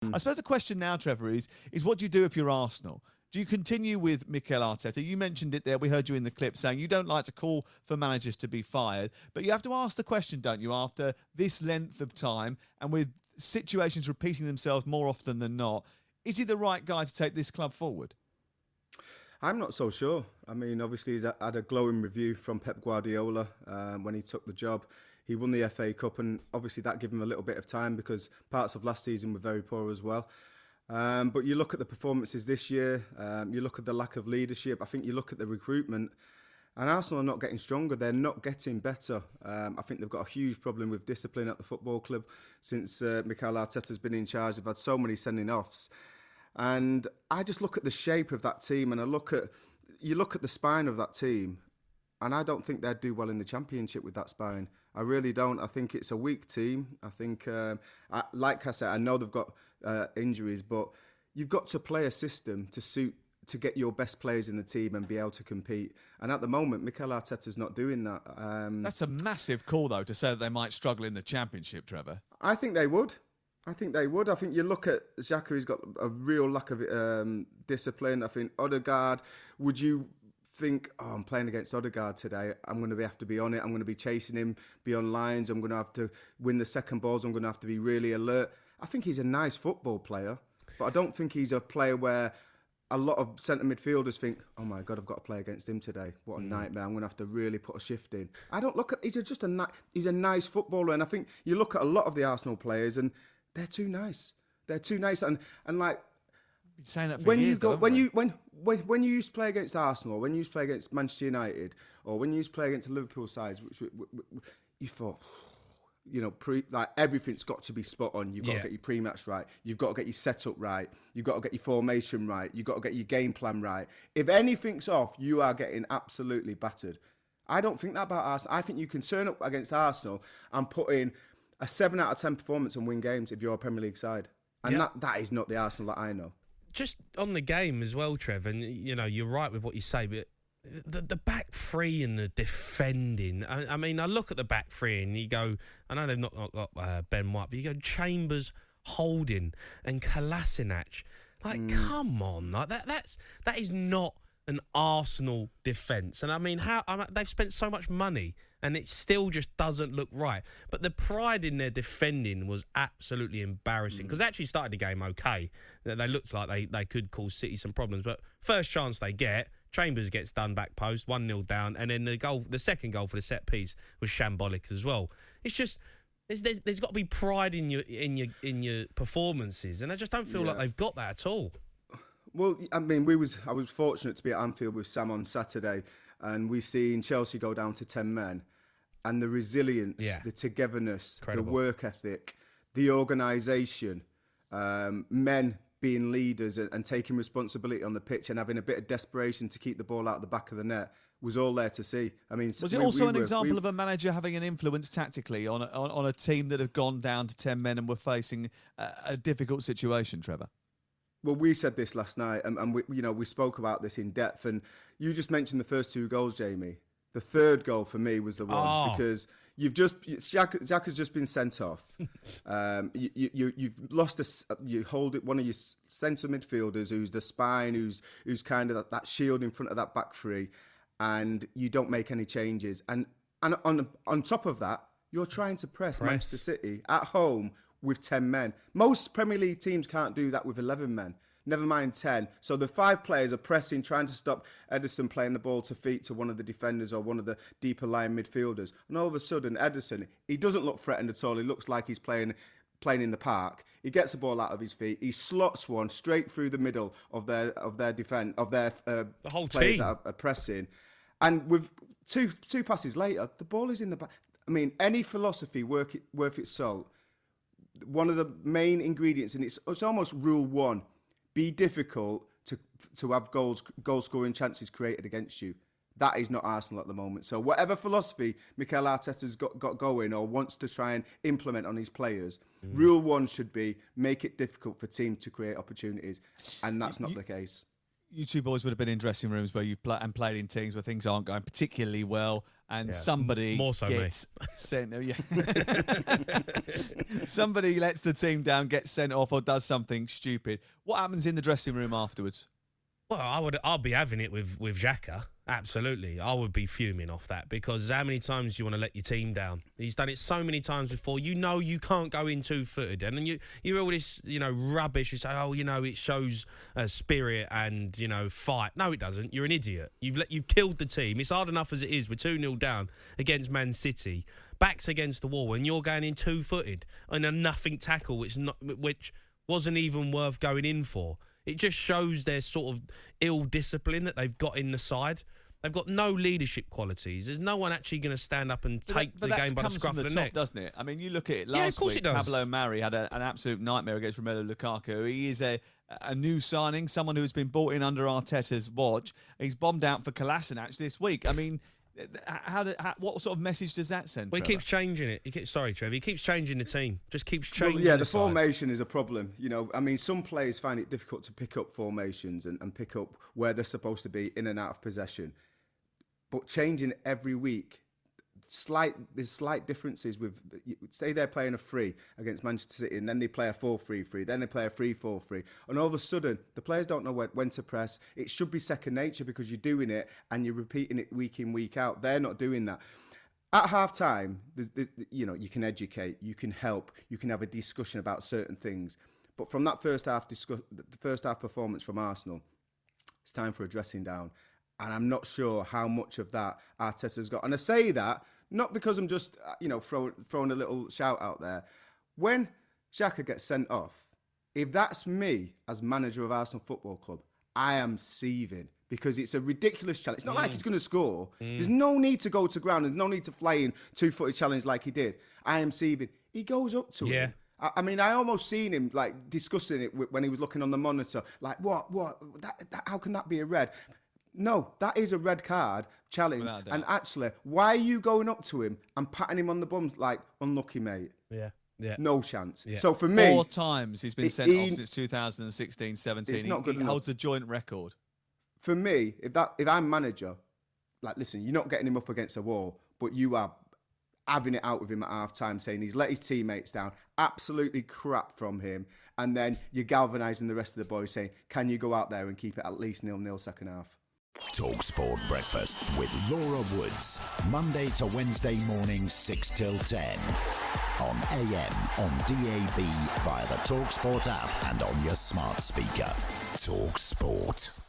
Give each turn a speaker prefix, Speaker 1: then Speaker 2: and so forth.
Speaker 1: I suppose the question now, Trevor, is what do you do if you're Arsenal? Do you continue with Mikel Arteta? You mentioned it there. We heard you in the clip saying you don't like to call for managers to be fired, but you have to ask the question, don't you, after this length of time and with situations repeating themselves more often than not, is he the right guy to take this club forward?
Speaker 2: I'm not so sure. I mean, obviously he's had a glowing review from Pep Guardiola when he took the job. He won the FA Cup, and obviously that gave him a little bit of time because parts of last season were very poor as well. But you look at the performances this year, you look at the lack of leadership, I think you look at the recruitment, and Arsenal are not getting stronger, they're not getting better. I think they've got a huge problem with discipline at the football club since Mikel Arteta's been in charge. They've had so many sending offs. And I just look at the shape of that team, and you look at the spine of that team, and I don't think they'd do well in the Championship with that spine. I really don't. I think it's a weak team. I think, like I said, I know they've got injuries, but you've got to play a system to get your best players in the team and be able to compete. And at the moment, Mikel Arteta's not doing that.
Speaker 1: That's a massive call, though, to say that they might struggle in the Championship, Trevor.
Speaker 2: I think they would. I think you look at Xhaka, he's got a real lack of discipline. I think Odegaard, would you think, I'm playing against Odegaard today, I'm going to have to be on it, I'm going to be chasing him beyond lines, I'm going to have to win the second balls, I'm going to have to be really alert. I think he's a nice football player, but I don't think he's a player where a lot of centre midfielders think, oh my God, I've got to play against him today. What a nightmare. I'm going to have to really put a shift in. I don't look at, he's a nice footballer, and I think you look at a lot of the Arsenal players and they're too nice. They're too nice, and like,
Speaker 1: been saying that for
Speaker 2: when
Speaker 1: years,
Speaker 2: you go, when you used to play against Arsenal, or when you used to play against Manchester United, or when you used to play against the Liverpool sides, which you thought, like everything's got to be spot on. You've got to get your pre-match right. You've got to get your setup right. You've got to get your formation right. You've got to get your game plan right. If anything's off, you are getting absolutely battered. I don't think that about Arsenal. I think you can turn up against Arsenal and put in a 7 out of 10 performance and win games if you're a Premier League side. And that is not the Arsenal that I know.
Speaker 3: Just on the game as well, Trev, and you're right with what you say, but the back three and the defending. I mean, I look at the back three and you go, I know they've not got Ben White, but you go Chambers, Holding, and Kolasinac. Like, come on, like that is not an Arsenal defence. And I mean, they've spent so much money and it still just doesn't look right. But the pride in their defending was absolutely embarrassing because they actually started the game okay. They looked like they could cause City some problems. But first chance they get, Chambers gets done back post, 1-0 down, and then the second goal for the set piece was shambolic as well. It's just there's got to be pride in your performances, and I just don't feel like they've got that at all.
Speaker 2: Well, I mean, I was fortunate to be at Anfield with Sam on Saturday, and we seen Chelsea go down to 10 men, and the resilience, the togetherness, the work ethic, the organisation, men being leaders and taking responsibility on the pitch and having a bit of desperation to keep the ball out of the back of the net was all there to see. I mean,
Speaker 1: was it also an example of a manager having an influence tactically on a team that had gone down to 10 men and were facing a difficult situation, Trevor?
Speaker 2: Well, we said this last night, and we spoke about this in depth. And you just mentioned the first two goals, Jamie. The third goal for me was the one because Xhaka's just been sent off. You've lost you hold it one of your centre midfielders who's the spine, who's kind of that shield in front of that back three, and you don't make any changes. And on top of that, you're trying to press Manchester City at home with 10 men. Most Premier League teams can't do that with 11 men, never mind 10. So the 5 players are pressing, trying to stop Ederson playing the ball to feet to one of the defenders or one of the deeper line midfielders. And all of a sudden, Ederson, he doesn't look threatened at all. He looks like he's playing in the park. He gets the ball out of his feet. He slots one straight through the middle of their defense, of their the whole players team that are pressing. And with two passes later, the ball is in the back. I mean, any philosophy worth its salt, one of the main ingredients, and it's almost rule one, be difficult to have goal scoring chances created against you. That is not Arsenal at the moment. So whatever philosophy Mikel Arteta's got going or wants to try and implement on his players, rule one should be make it difficult for teams to create opportunities, and that's not the case.
Speaker 1: You two boys would have been in dressing rooms where you've played in teams where things aren't going particularly well, and somebody
Speaker 3: more so
Speaker 1: gets sent. Somebody lets the team down, gets sent off, or does something stupid. What happens in the dressing room afterwards?
Speaker 3: Well, I'll be having it with Xhaka. Absolutely. I would be fuming off that, because how many times do you want to let your team down? He's done it so many times before. You know you can't go in two-footed. And then you hear all this, rubbish. You say, it shows spirit and, fight. No, it doesn't. You're an idiot. You've killed the team. It's hard enough as it is. We're 2-0 down against Man City. Backs against the wall, and you're going in two-footed and a nothing tackle, which wasn't even worth going in for. It just shows their sort of ill discipline that they've got in the side. They've got no leadership qualities. There's no one actually going to stand up and take the game by the scruff of the neck,
Speaker 1: doesn't it? I mean, you look at it last week. Pablo Mari had an absolute nightmare against Romelu Lukaku. He is a new signing, someone who has been brought in under Arteta's watch. He's bombed out for Kolasinac this week. I mean, what sort of message does that send?
Speaker 3: Well, he keeps changing it. Sorry, Trev. He keeps changing the team. Just keeps changing.
Speaker 2: Well, the formation is a problem. Some players find it difficult to pick up formations and pick up where they're supposed to be in and out of possession. But changing every week, there's slight differences with, say they're playing a 3 against Manchester City, and then they play a 4-3-3, then they play a 3-4-3, and all of a sudden the players don't know when to press. It should be second nature because you're doing it and you're repeating it week in, week out. They're not doing that. At half time, you can educate, you can help, you can have a discussion about certain things. But from that first half performance from Arsenal, it's time for a dressing down. And I'm not sure how much of that Arteta's got. And I say that not because I'm just, throwing a little shout out there. When Xhaka gets sent off, if that's me as manager of Arsenal Football Club, I am seething, because it's a ridiculous challenge. It's not like he's going to score. There's no need to go to ground. There's no need to fly in two-footed challenge like he did. I am seething. He goes up to him. I mean, I almost seen him discussing it when he was looking on the monitor. Like, what? How can that be a red? No, that is a red card challenge. And actually, why are you going up to him and patting him on the bum like, unlucky, mate?
Speaker 3: Yeah.
Speaker 2: No chance. Yeah. So for me,
Speaker 1: 4 times he's been sent off since 2016-17.
Speaker 2: It's not good
Speaker 1: he holds the joint record.
Speaker 2: For me, if I'm manager, listen, you're not getting him up against a wall, but you are having it out with him at half time, saying he's let his teammates down, absolutely crap from him, and then you're galvanising the rest of the boys, saying, can you go out there and keep it at least 0-0 second half?
Speaker 4: talkSPORT Breakfast with Laura Woods. Monday to Wednesday mornings 6 till 10. On AM, on DAB, via the talkSPORT app and on your smart speaker. talkSPORT.